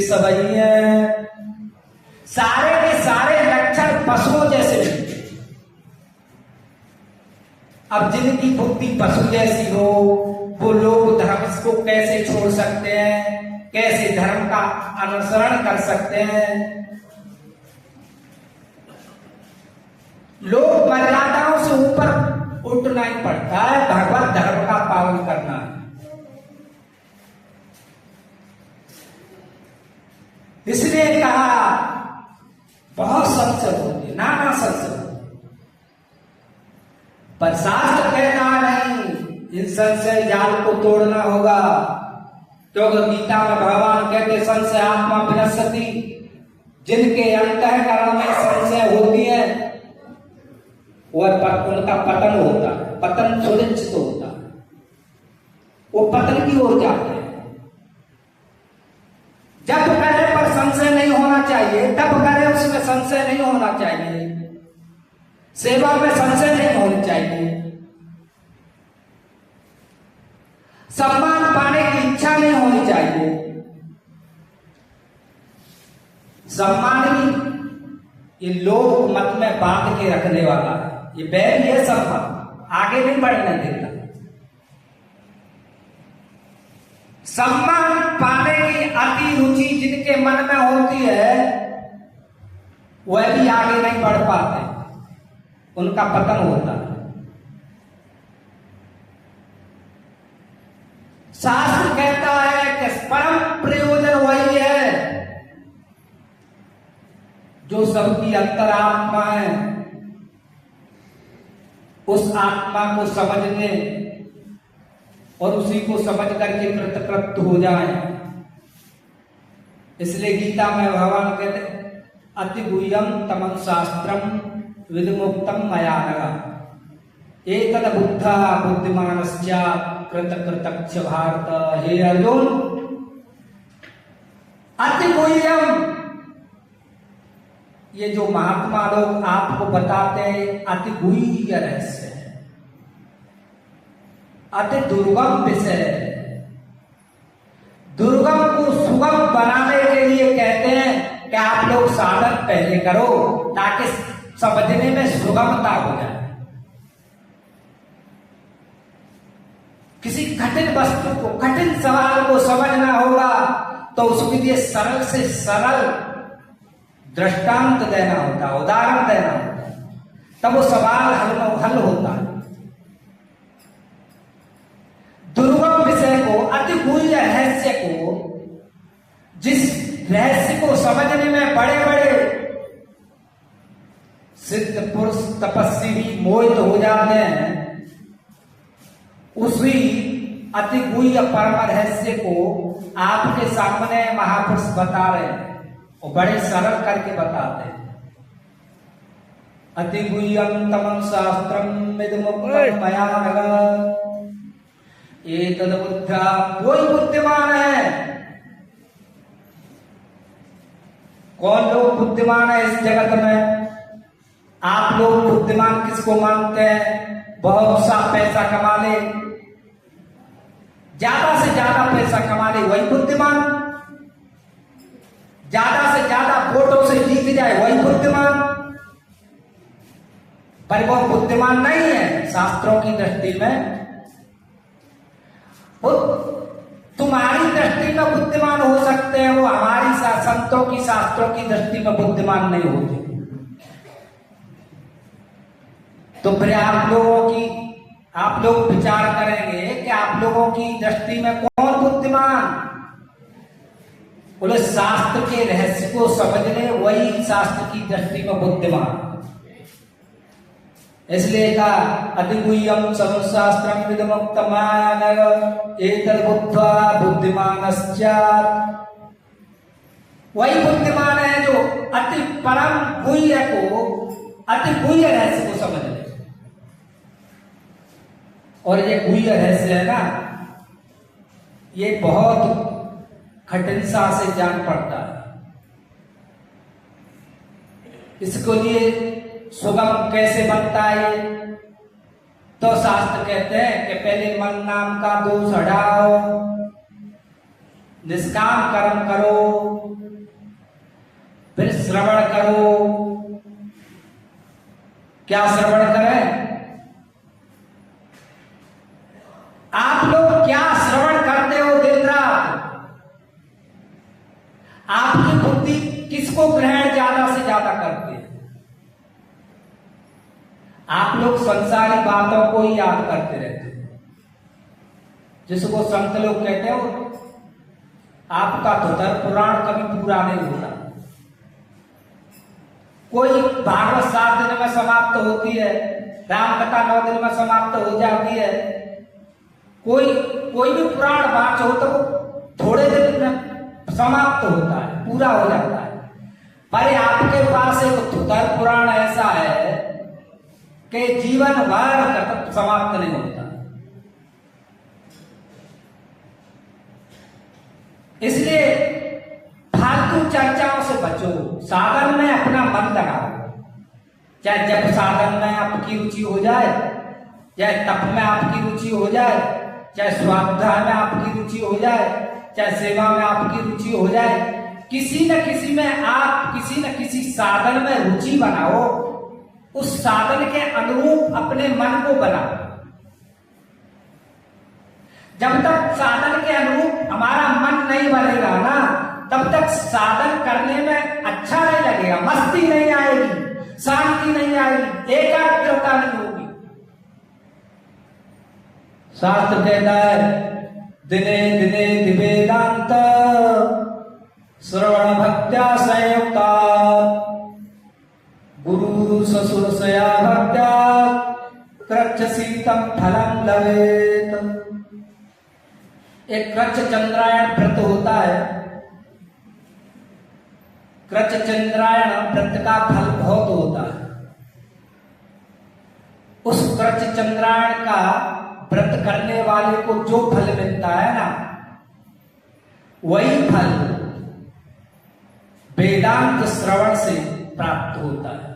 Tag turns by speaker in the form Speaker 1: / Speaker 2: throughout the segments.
Speaker 1: सबही हैं। सारे के सारे लक्षण पशुओं जैसे मिलते। अब जिनकी बुद्धि पशु जैसी हो वो लोग धर्म को कैसे छोड़ सकते हैं, कैसे धर्म का अनुसरण कर सकते हैं। लोग मर्यादाओं से ऊपर उठना ही पड़ता है, भगवत धर्म का पालन करना है। इसलिए कहा बहुत संशय होती, नाना संशय, पर शास्त्र कहता नहीं, इन संशय जाल को तोड़ना होगा। क्योंकि गीता में भगवान कहते संशय आत्मा विनश्यति, जिनके अंतःकरण में संशय होती है और उनका पतन होता है, पतन सुनिश्चित होता है, वो पतन की ओर जाते हैं। जब करे पर संशय नहीं होना चाहिए, तब करे उसमें संशय नहीं होना चाहिए, सेवा में संशय नहीं होनी चाहिए, सम्मान पाने की इच्छा नहीं होनी चाहिए। सम्मान भी ये लोग मत में बांध के रखने वाला है, ये बैर है, सम्मान आगे नहीं बढ़ने देता। सम्मान पाने की अति रुचि जिनके मन में होती है वह भी आगे नहीं बढ़ पाते, उनका पतन होता है। शास्त्र कहता है कि परम प्रयोजन वही है जो सबकी अंतरात्मा है, उस आत्मा को समझने और उसी को समझ करके कृतकृत हो जाए। इसलिए गीता में भगवान कहते अति गुह्यम तमं शास्त्रम विदमुक्तम मया नघ एतद बुद्धा बुद्धिमानस्य कृतकृतच्च भारत। हे अर्जुन, अति गुह्यम, ये जो महात्मा लोग आपको बताते हैं अति गुह्य रहस्य है, अति दुर्गम विषय है। दुर्गम को सुगम बनाने के लिए कहते हैं कि आप लोग साधन पहले करो ताकि समझने में सुगमता हो जाए। किसी कठिन वस्तु को, कठिन सवाल को समझना होगा तो उसके लिए सरल से सरल दृष्टांत देना होता है, उदाहरण देना होता है, तब वो सवाल हल होता है। दुर्गम विषय को, अति गुह्य रहस्य को, जिस रहस्य को समझने में बड़े बड़े सिद्ध पुरुष तपस्वी भी मोहित हो जाते हैं, उसी अति गुह्य परम रहस्य को आपके सामने महापुरुष बता रहे हैं और बड़े सरल करके बताते हैं। अति गुह्यम तमं शास्त्रम विदमुक्तम मया नघ एतद बुद्धा। कोई बुद्धिमान है? कौन लोग बुद्धिमान है इस जगत में? आप लोग बुद्धिमान किसको मानते हैं? बहुत सा पैसा कमा ले, ज्यादा से ज्यादा पैसा कमा ले वही बुद्धिमान, ज्यादा से ज्यादा वोटों से जीत जाए वही बुद्धिमान। पर वो बुद्धिमान नहीं है शास्त्रों की दृष्टि में। वो तुम्हारी दृष्टि में बुद्धिमान हो सकते हैं, वो हमारी संतों की, शास्त्रों की दृष्टि में बुद्धिमान नहीं होते। तो फिर आप लोग विचार करेंगे कि आप लोगों की दृष्टि में कौन बुद्धिमान? बोले शास्त्र के रहस्य को समझने वही शास्त्र की दृष्टि में बुद्धिमान। इसलिए कहा अति गुह्यम शास्त्रम विदमुक्तम मया नघ एतद् बुद्ध्वा बुद्धिमानस्य। वही बुद्धिमान है जो अति परम गुह्य को, अति गुह्य रहस्य को समझ ले। और ये गुह्य रहस्य है ना, ये बहुत कठिनता से जान पड़ता है। इसको लिए सुगम कैसे बनता है? तो शास्त्र कहते हैं कि पहले मन नाम का दोष हटाओ, निष्काम कर्म करो, श्रवण करो। क्या श्रवण करें? आप लोग क्या श्रवण करते हो दिन रात? आपकी बुद्धि किसको ग्रहण ज्यादा से ज्यादा करती है? आप लोग संसारी बातों को ही याद करते रहते हैं, जिसको संत लोग कहते हो आपका धुतर पुराण कभी पूरा नहीं होता। कोई भागवत 7 दिन में समाप्त होती है, राम कथा 9 दिन में समाप्त हो जाती है, कोई भी पुराण वाच हो तो थोड़े दिन में समाप्त होता है, पूरा हो जाता है। पर आपके पास एक धुतर पुराण ऐसा है कि जीवन भर समाप्त नहीं होता। इसलिए फालतू चर्चाओं से बचो, साधन में अपना मन लगाओ। चाहे जब साधन में आपकी रुचि हो जाए, चाहे तप में आपकी रुचि हो जाए, चाहे स्वाध्याय में आपकी रुचि हो जाए, चाहे सेवा में आपकी रुचि हो जाए, किसी न किसी में आप किसी न किसी साधन में रुचि बनाओ। उस साधन के अनुरूप अपने मन को बनाओ। जब तक साधन के अनुरूप हमारा मन नहीं बनेगा ना, तब तक साधन करने में अच्छा नहीं लगेगा, मस्ती नहीं आएगी, शांति नहीं आएगी, एकाग्रता नहीं होगी। शास्त्र कहता है दिने दिने दिवेदांत श्रवण भक्त्या संयुक्ता गुरु ससुर सया भक्त्या कृच्छसीतम फलम लवेत। एक कृच्छ चंद्रायण व्रत होता है। कृच्छ चंद्रायण व्रत का फल बहुत होता है। उस कृच्छ चंद्रायण का व्रत करने वाले को जो फल मिलता है ना, वही फल वेदांत श्रवण से प्राप्त होता है।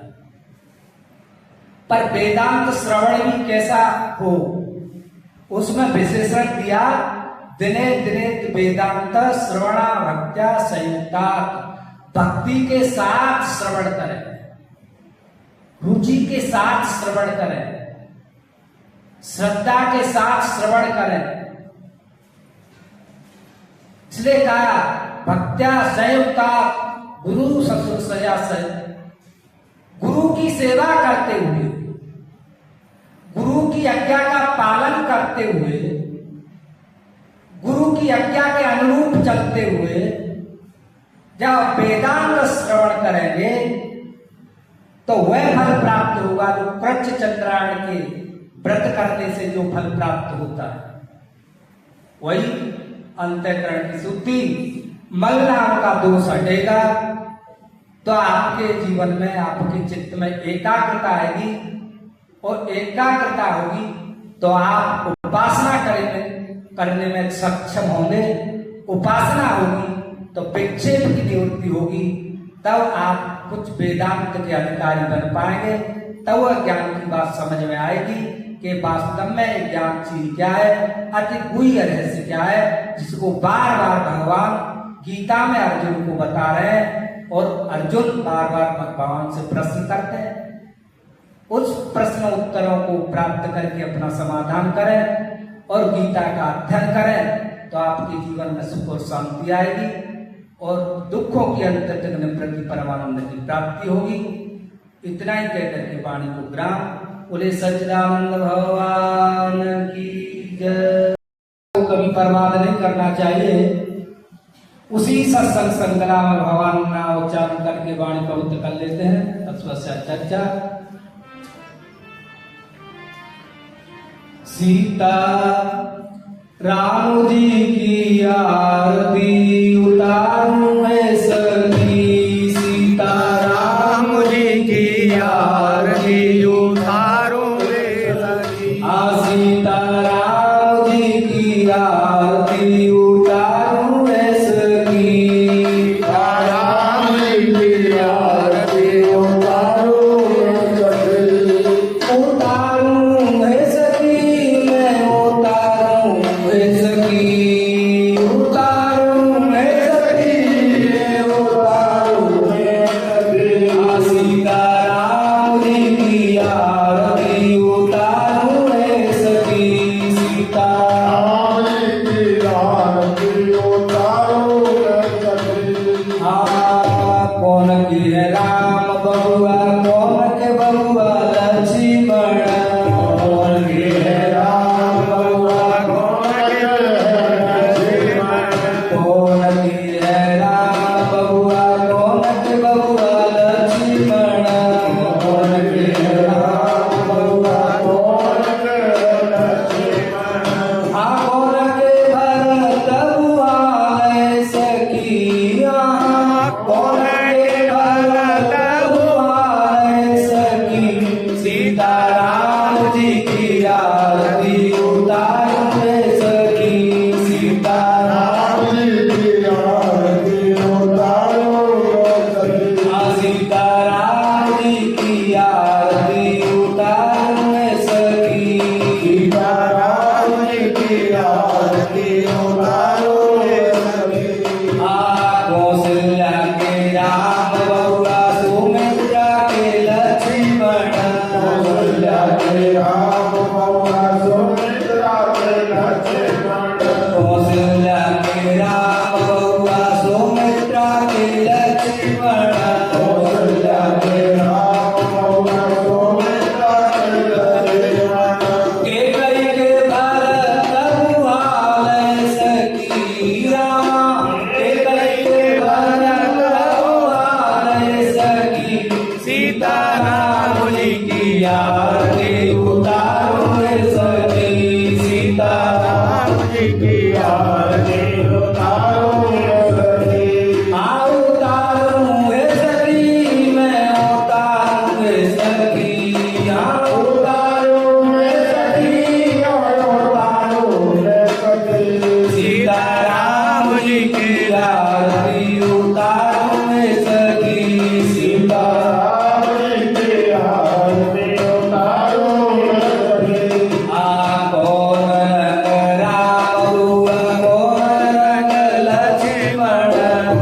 Speaker 1: पर वेदांत श्रवण भी कैसा हो, उसमें विशेषण दिया दिने दिने वेदांत श्रवणा भक्त्या संयुक्ता। भक्ति के साथ श्रवण करें, रुचि के साथ श्रवण करें, श्रद्धा के साथ श्रवण करें। इसलिए कहा भक्त्या संयुक्ता गुरु ससुर सया से। गुरु की सेवा करते हुए, गुरु की आज्ञा का पालन करते हुए, गुरु की आज्ञा के अनुरूप चलते हुए जब वेदांत श्रवण करेंगे तो वह फल प्राप्त होगा जो कृच्छ चंद्रायण के व्रत करने से जो फल प्राप्त होता है। वही अंतःकरण की शुद्धि, मल नाम का दोष हटेगा, तो आपके जीवन में, आपके चित्त में एकाग्रता आएगी, और एकाग्रता होगी तो आप उपासना करने में सक्षम होंगे। उपासना होगी तो विक्षेप की निवृत्ति होगी, तब आप कुछ वेदांत के अधिकारी बन पाएंगे। तब वह ज्ञान की बात समझ में आएगी कि वास्तव में ज्ञान चीज क्या है, अति गुह्य रहस्य क्या है, जिसको बार बार भगवान गीता में अर्जुन को बता रहे हैं, और अर्जुन बार बार भगवान से प्रश्न करते हैं। उस प्रश्न उत्तरों को प्राप्त करके अपना समाधान करें और गीता का अध्ययन करें, तो आपके जीवन में सुख और शांति आएगी और दुखों की अंत तक निवृत्ति परमानंद की प्राप्ति होगी। इतना ही कहकर के वाणी को ग्राम बोले सच्चिदानंद भगवान की जय। कभी बर्बाद नहीं करना चाहिए। उसी सत्संग संकला में भगवान नाम उच्चारण करके वाणी पवित्र कर लेते हैं। तत्वस्य चर्चा। सीता राम जी की आरती उतारूं मैं सखी। सीता राम जी की आरती उतारूं मैं सखी। सीता राम जी की आरती उतारूं मैं सखी। राम जी की आरती उतारूं मैं सखी। उतारूं मैं सखी, मैं उतारूं मैं सखी। उतारूं मैं सखी, मैं कौन के भरत हुआ सखी सीताराम जी की आरती उतारो रे सखी सीताराम जी की आरती उतारो रे सखी सीताराम जी की आरती उतारो रे सखी सीताराम जी की आरती उतारो रे सखी कौशल्या के राम बउआ सुमित्रा के लक्ष्मण कौशल्या के राम बउआ सुमित्रा के लक्ष्मण कौशल्या के राम बउआ सुमित्रा के लक्ष्मण कौशल्या के राम बउआ सुमित्रा के लक्ष्मण के कई के भरत हुआ सखी राम के कई के भरत हुआ सखी सीताराम जी की आरती उतारो रे सखी सीताराम जी की आरती उतारो रे सखी उतारूं रे सखी मैं उतारूं रे सखी उतारूं रे सखी उतारूं रे सखी सीताराम जी की आरती उतारो रे सखी सीताराम जी की आरती उतारो रे सखी कौन रंग राम हुआ कौन रंग लक्ष्मण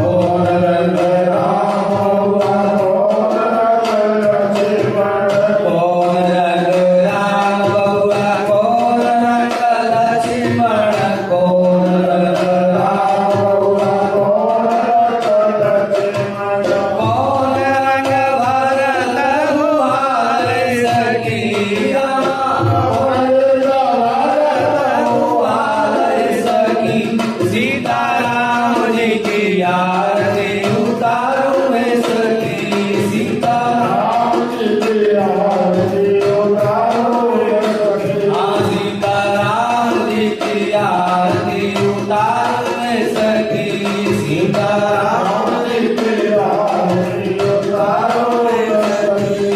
Speaker 1: कौन रंग राम हुआ कौन रंग लक्ष्मण कौन रंग राम हुआ कौन रंग लक्ष्मण कौन रंग राम हुआ कौन रंग लक्ष्मण कौन रंग भरत हुआ रे सखी कौन रंग भरत हुआ रे सखी सीताराम जी की आरती उतारो रे सखी सीताराम जी की आरती उतारो रे सखी सीताराम जी की आरती उतारो रे सखी सीताराम जी की आरती उतारो रे सखी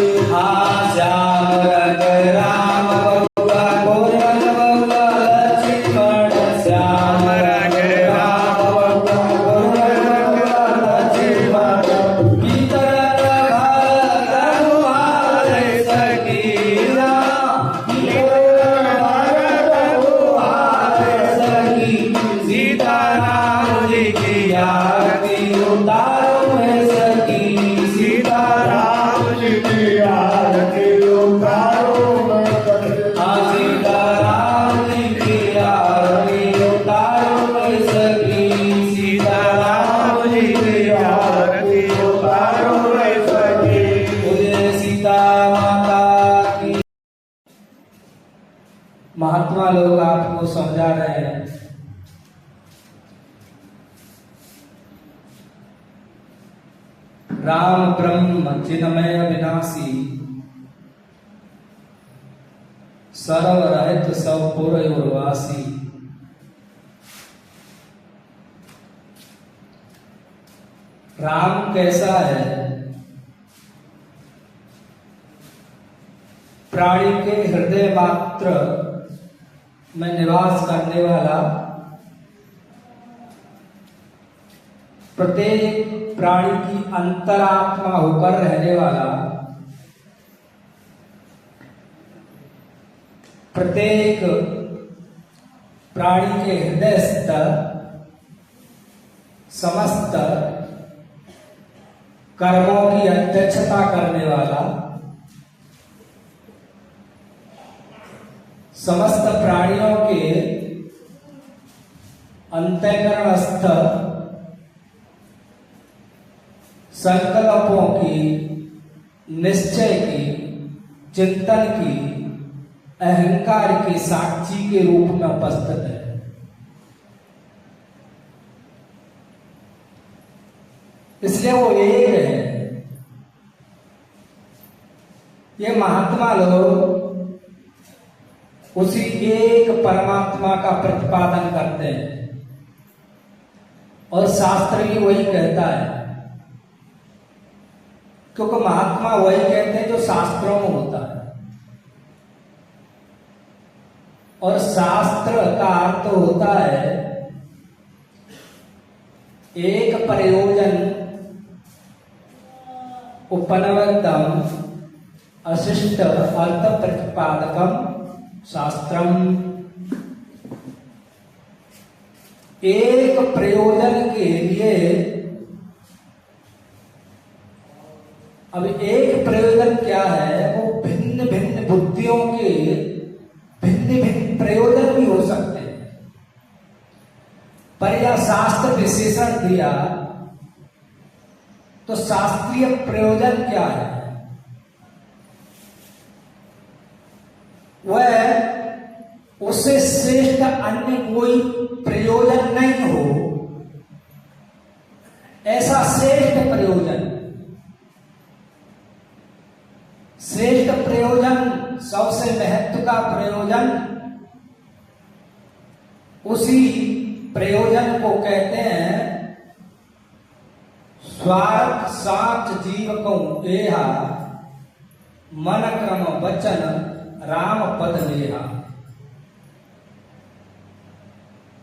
Speaker 1: श्याम रंग राम बउआ गोर रंग बउआ लक्ष्मण श्याम रंग राम बउआ गोर रंग बउआ लक्ष्मण पीतर रंग भरत हुआ रे सखी राम पीतर रंग भरत हुआ रे सखी सीताराम जी की आरती उतारो रे सखी सीताराम जी की आरती उतारो रे सखी सीताराम जी की आरती उतारो रे सखी सीताराम जी की आरती उतारो रे सखी मुझे सीता माता की महात्मा लोग आपको समझा रहे हैं राम ब्रह्म चिन्मय विनाशी सर्वरहित सब पुरवासी राम कैसा है प्राणी के हृदय मात्र में निवास करने वाला प्रत्येक प्राणी की अंतरात्मा होकर रहने वाला प्रत्येक प्राणी के हृदयस्थ समस्त कर्मों की अध्यक्षता करने वाला समस्त प्राणियों के अंतःकरणस्थ संकल्पों की निश्चय की चिंतन की अहंकार के साक्षी के रूप में उपस्थित है। इसलिए वो एक है। ये महात्मा लोग उसी एक परमात्मा का प्रतिपादन करते हैं और शास्त्र भी वही कहता है क्योंकि महात्मा वही कहते हैं जो शास्त्रों में होता है, और शास्त्र का अर्थ होता है एक प्रयोजन उपनवद्यम अशिष्ट अर्थ प्रतिपादकम शास्त्रम। एक प्रयोजन के लिए, अब एक प्रयोजन क्या है, वो भिन्न भिन्न बुद्धियों के भिन्न भिन्न प्रयोजन भी हो सकते हैं, पर यह शास्त्र विशेषण दिया तो शास्त्रीय प्रयोजन क्या है, वह उससे श्रेष्ठ अन्य कोई प्रयोजन नहीं हो, ऐसा श्रेष्ठ प्रयोजन, श्रेष्ठ प्रयोजन, सबसे महत्व का प्रयोजन, उसी प्रयोजन को कहते हैं स्वार्थ साच जीव को एहा मन क्रम वचन राम पद लेहा।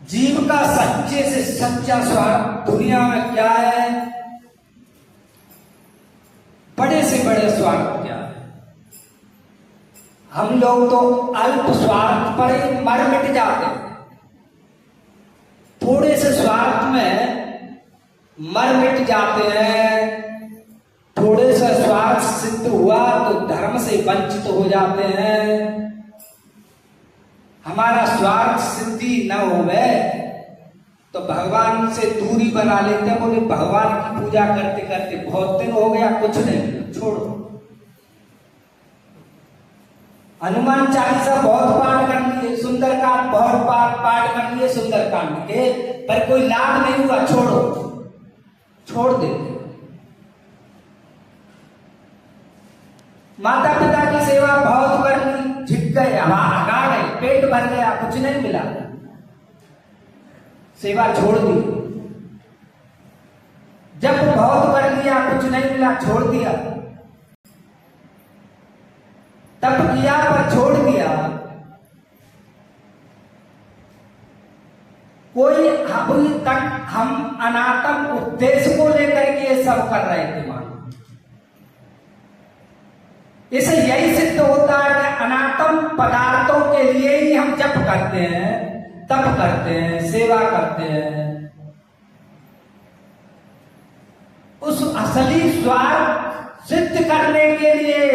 Speaker 1: जीव का सच्चे से सच्चा स्वार्थ दुनिया में क्या है, बड़े से बड़े स्वार्थ क्या है। हम लोग तो अल्प स्वार्थ पर ही मर मिट जाते हैं, थोड़े से स्वार्थ में मर मिट जाते हैं, थोड़े से स्वार्थ सिद्ध हुआ तो धर्म से वंचित हो जाते हैं। हमारा स्वार्थ सिद्धि न होवे तो भगवान से दूरी बना लेते हैं, बोले भगवान की पूजा करते करते बहुत दिन हो गया, कुछ नहीं, छोड़ो। हनुमान चालीसा बहुत पाठ कर लिए, सुंदरकांड बहुत पाठ कर लिए सुंदरकांड के, पर कोई लाभ नहीं हुआ, छोड़ देते। माता पिता की सेवा बहुत कर ली, झिक गए, हगा गए, पेट भर गया, कुछ नहीं मिला, सेवा छोड़ दी। जब बहुत कर लिया, कुछ नहीं मिला, छोड़ दिया। तप किया पर छोड़ दिया। कोई अभी तक हम अनात्म उद्देश्य को लेकर के ये सब कर रहे थे, मानो इसे यही सिद्ध होता है कि अनात्म पदार्थों के लिए ही हम जप करते हैं, तप करते हैं, सेवा करते हैं। उस असली स्वार्थ सिद्ध करने के लिए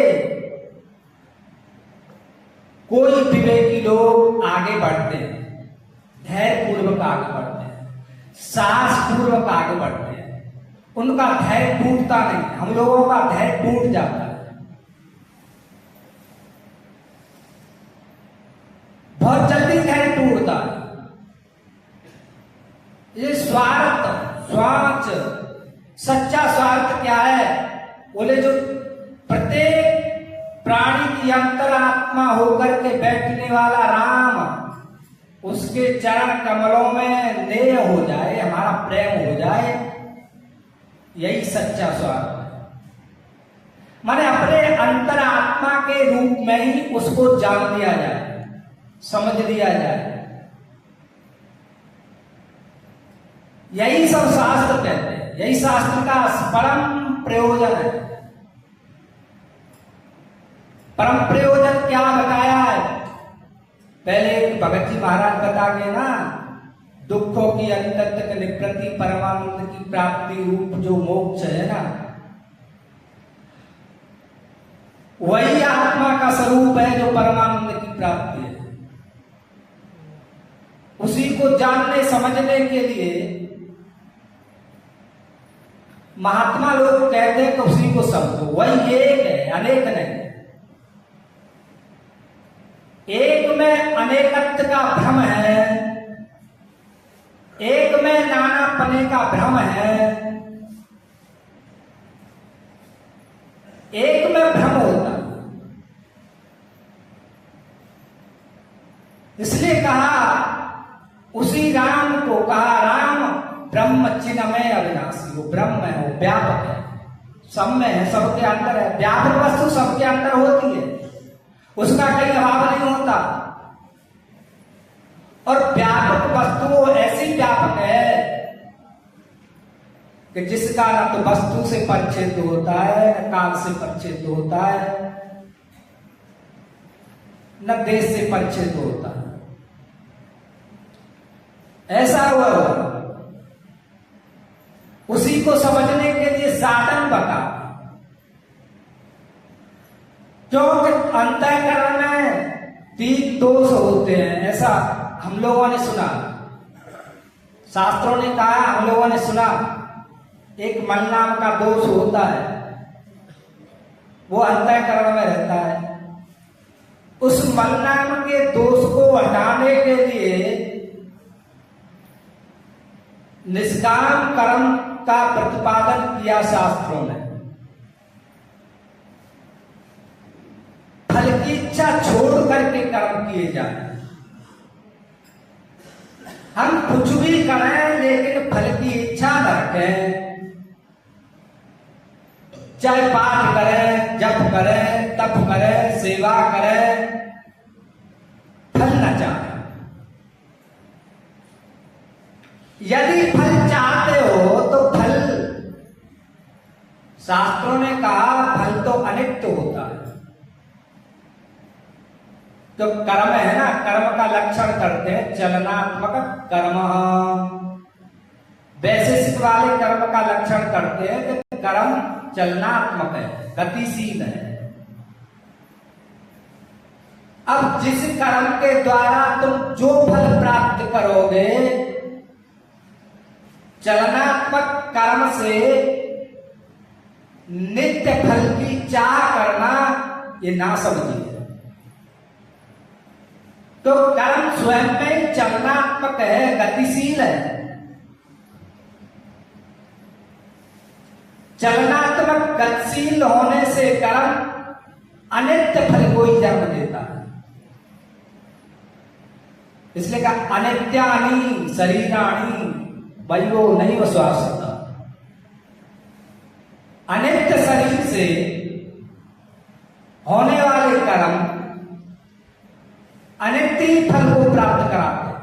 Speaker 1: कोई विवेकी लोग आगे बढ़ते हैं, धैर्य पूर्वक आगे बढ़ते हैं, साहस पूर्वक आगे बढ़ते हैं, उनका धैर्य टूटता नहीं। हम लोगों का धैर्य टूट जाता है, बहुत जल्दी धैर्य टूटता है। ये स्वार्थ सच्चा स्वार्थ क्या है, बोले जो प्रत्येक प्राणी की अंतरात्मा होकर के बैठने वाला राम, उसके चरण कमलों में नेह हो जाए, हमारा प्रेम हो जाए, यही सच्चा स्वार्थ है। माने अपने अंतरात्मा के रूप में ही उसको जान लिया जाए, समझ लिया जाए। यही सब शास्त्र कहते हैं, यही शास्त्र का परम प्रयोजन है। परम प्रयोजन क्या बताया है, पहले भगत जी महाराज बता गए ना, दुखों की अंत तक निवृत्ति, परमानंद की प्राप्ति रूप जो मोक्ष है ना, वही आत्मा का स्वरूप है जो परमानंद की प्राप्ति है। उसी को जानने समझने के लिए महात्मा लोग कहते हैं कि उसी को समझो, वही एक है, अनेक नहीं। एक में अनेकत्व का भ्रम है, एक में नानापने का भ्रम है, एक में भ्रम होता है। इसलिए कहा, उसी राम को कहा, राम ब्रह्म चिन्मय अविनाशी, वो ब्रह्म है, वो व्यापक है, सब में है, सबके अंदर है। व्यापक वस्तु सबके अंदर होती है, उसका कहीं अभाव नहीं होता। और व्यापक वस्तु ऐसी व्यापक है कि जिसका न तो वस्तु से परिचित होता है, न काल से परिचित होता है, न देश से परिचित होता है। ऐसा हुआ उसी को समझने के लिए साधन बता, क्योंकि अंतःकरण में 3 दोष होते हैं, ऐसा हम लोगों ने सुना, शास्त्रों ने कहा, हम लोगों ने सुना। एक मन नाम का दोष होता है, वो अंतःकरण में रहता है। उस मन नाम के दोष को हटाने के लिए निष्काम कर्म का प्रतिपादन किया शास्त्रों ने। फल की इच्छा छोड़ करके कर्म किए जाए। हम कुछ भी करें लेकिन फल की इच्छा न रखें, चाहे पाठ करें, जप करें, तप करें, सेवा करें, फल न चाहे। यदि फल चाहते हो तो फल, शास्त्रों ने कहा फल तो अनित्य होता है। तो कर्म है ना, कर्म का लक्षण करते हैं चलनात्मक कर्म। वैशेषिक वाले कर्म का लक्षण करते हैं कि कर्म चलनात्मक है, गतिशील है। अब जिस कर्म के द्वारा तुम जो फल प्राप्त करोगे, चलनात्मक कर्म से नित्य फल की चाह करना, ये ना समझिए। तो कर्म स्वयं में चलनात्मक है, गतिशील है। चलनात्मक गतिशील होने से कर्म अनित्य फल को ही जन्म देता है। इसलिए कहा अनित्यानि शरीराणि वयो नहीं वश्वासता। अनित्य शरीर से होने वाले कर्म अनित्य फल को प्राप्त कराते हैं।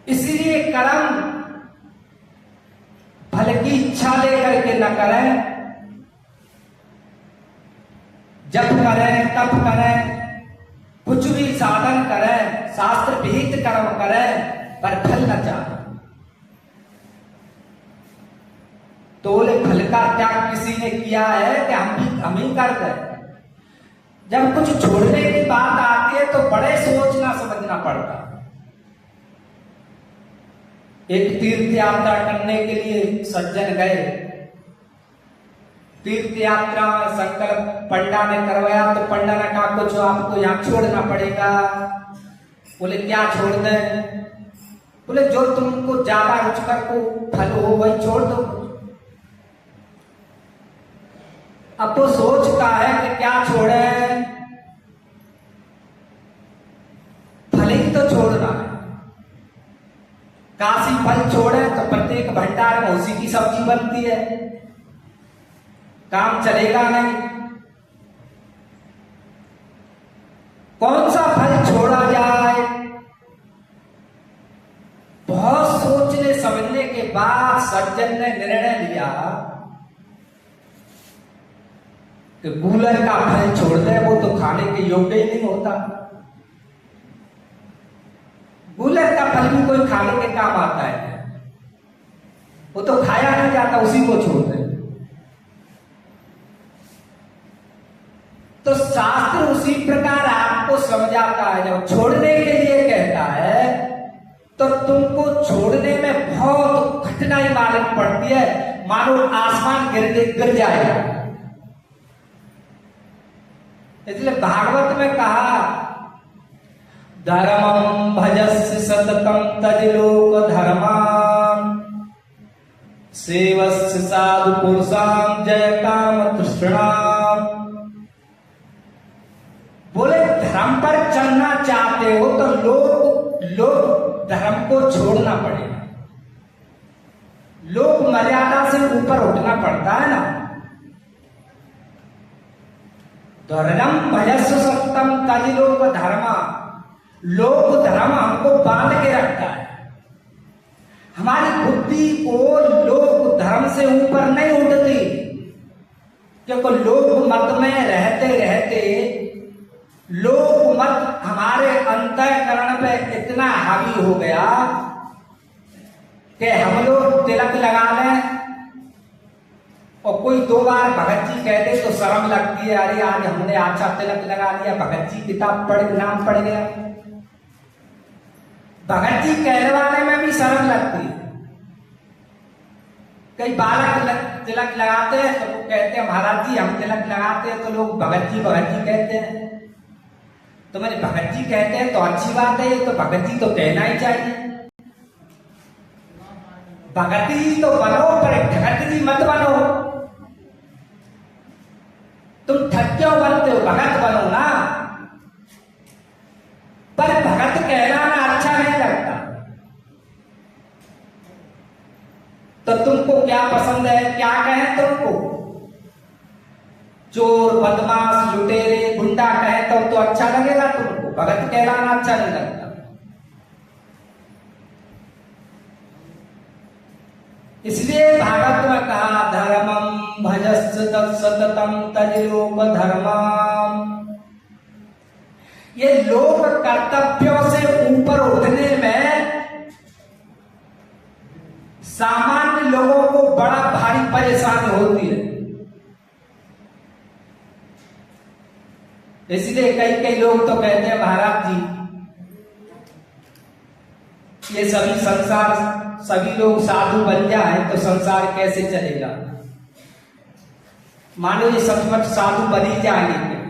Speaker 1: इसलिए कर्म फल की इच्छा लेकर के न करें, जप करें, तप करें, कुछ भी साधन करें, शास्त्र विहित कर्म करें, पर फल न चाहें। तो बोले फल का त्याग किसी ने किया है कि हम ही कर दें। जब कुछ छोड़ने की बात आती है तो बड़े सोचना समझना पड़ता। एक तीर्थ यात्रा करने के लिए सज्जन गए। तीर्थ यात्रा में संकल्प पंडा ने करवाया, तो पंडा ने कहा कुछ आपको यहाँ छोड़ना पड़ेगा। बोले क्या छोड़ दें? बोले जो तुमको ज्यादा रुचकर को फल हो वही छोड़ दो। अब तो सोचता है कि क्या छोड़े, फल ही तो छोड़ना है। काशी फल छोड़े तो प्रत्येक भंडार में उसी की सब्जी बनती है, काम चलेगा नहीं। कौन सा फल छोड़ा जाए? बहुत सोचने समझने के बाद सज्जन ने निर्णय लिया कि गूलर का फल छोड़ दे, वो तो खाने के योग्य ही नहीं होता। गूलर का फल भी कोई खाने के काम आता है? वो तो खाया नहीं जाता, उसी को छोड़ दे। तो शास्त्र उसी प्रकार आपको समझाता है। जब छोड़ने के लिए कहता है तो तुमको छोड़ने में बहुत कठिनाई मालूम पड़ती है, मानो आसमान गिर जाएगा। इसलिए भागवत में कहा धर्मं भजस्य सततं तज लोक धर्मान् सेवस्य साधु पुरुषां जय काम तृष्णाम्। बोले धर्म पर चलना चाहते हो तो लोग धर्म को छोड़ना पड़ेगा। लोक मर्यादा से ऊपर उठना पड़ता है ना। धर्म भयस्व सत्यम तज लोक धर्मा। लोक धर्म हमको बांध के रखता है। हमारी बुद्धि को लोक धर्म से ऊपर नहीं उठती, क्योंकि लोक मत में रहते रहते लोक मत हमारे अंतःकरण पे इतना हावी हो गया कि हम लोग तिलक लगा लें और कोई 2 बार भगत जी कह दे तो शर्म लगती है, अरे आज हमने अच्छा तिलक लगा लिया, भगत जी किताब पढ़ नाम पड़ गया। भगत जी कहलवाने में भी शर्म लगती है। कई बालक तिलक लगाते हैं तो वो कहते हैं महाराज जी हम तिलक लगाते हैं, तो लोग भगत जी कहते हैं। तो मैंने भगत जी कहते हैं तो अच्छी बात है, ये तो भगत जी तो कहना ही चाहिए। भगत जी तो बनो पर ठगत जी मत बनो। तुम ठग क्यों बनते हो, भगत बनो ना। पर भगत कहलाना अच्छा नहीं लगता। तो तुमको क्या पसंद है, क्या कहें तुमको? चोर, बदमाश, लुटेरे, गुंडा कहें तो अच्छा लगेगा तुमको? भगत कहलाना अच्छा नहीं लगता। इसलिए भागवत में कहा धर्मम भजस्स तत्सततम तज लोक धर्मम। ये लोक कर्तव्यों से ऊपर उठने में सामान्य लोगों को बड़ा भारी परेशानी होती है। इसलिए कई लोग तो कहते हैं महाराज जी ये सभी संसार सभी लोग साधु बन जाए तो संसार कैसे चलेगा। मानो ये सचमुच साधु बन ही जाएंगे।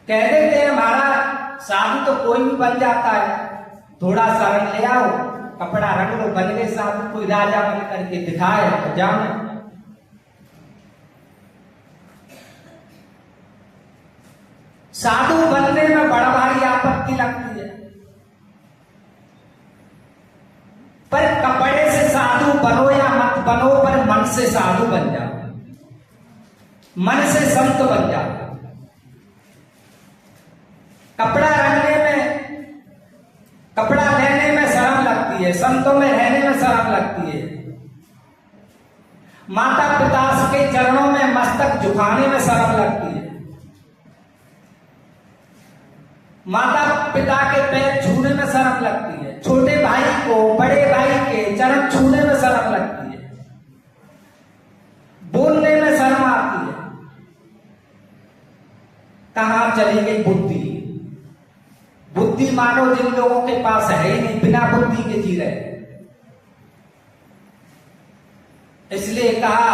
Speaker 1: कह देते हैं महाराज साधु तो कोई भी बन जाता है, थोड़ा सा रंग ले आओ, कपड़ा रंग लो, बन गए साधु। कोई राजा बन करके दिखाए तो जाओ। साधु बनने में बड़ा भारी आपत्ति लगती है, पर कपड़े से साधु बनो या मत बनो, पर मन से साधु बन जाओ, मन से संत बन जाओ। कपड़ा रंगने में, कपड़ा लेने में शर्म लगती है, संतों में रहने में शर्म लगती है। माता पिता के चरणों में मस्तक झुकाने में शर्म लगती है। माता पिता के पैर छूने में शर्म लगती है। छोटे भाई को बड़े भाई के चरण छूने में शर्म लगती है। बोलने में शर्म आती है। कहां चली गई बुद्धि? बुद्धि मानो जिन लोगों के पास है ही नहीं, बिना बुद्धि के जी रहे। इसलिए कहा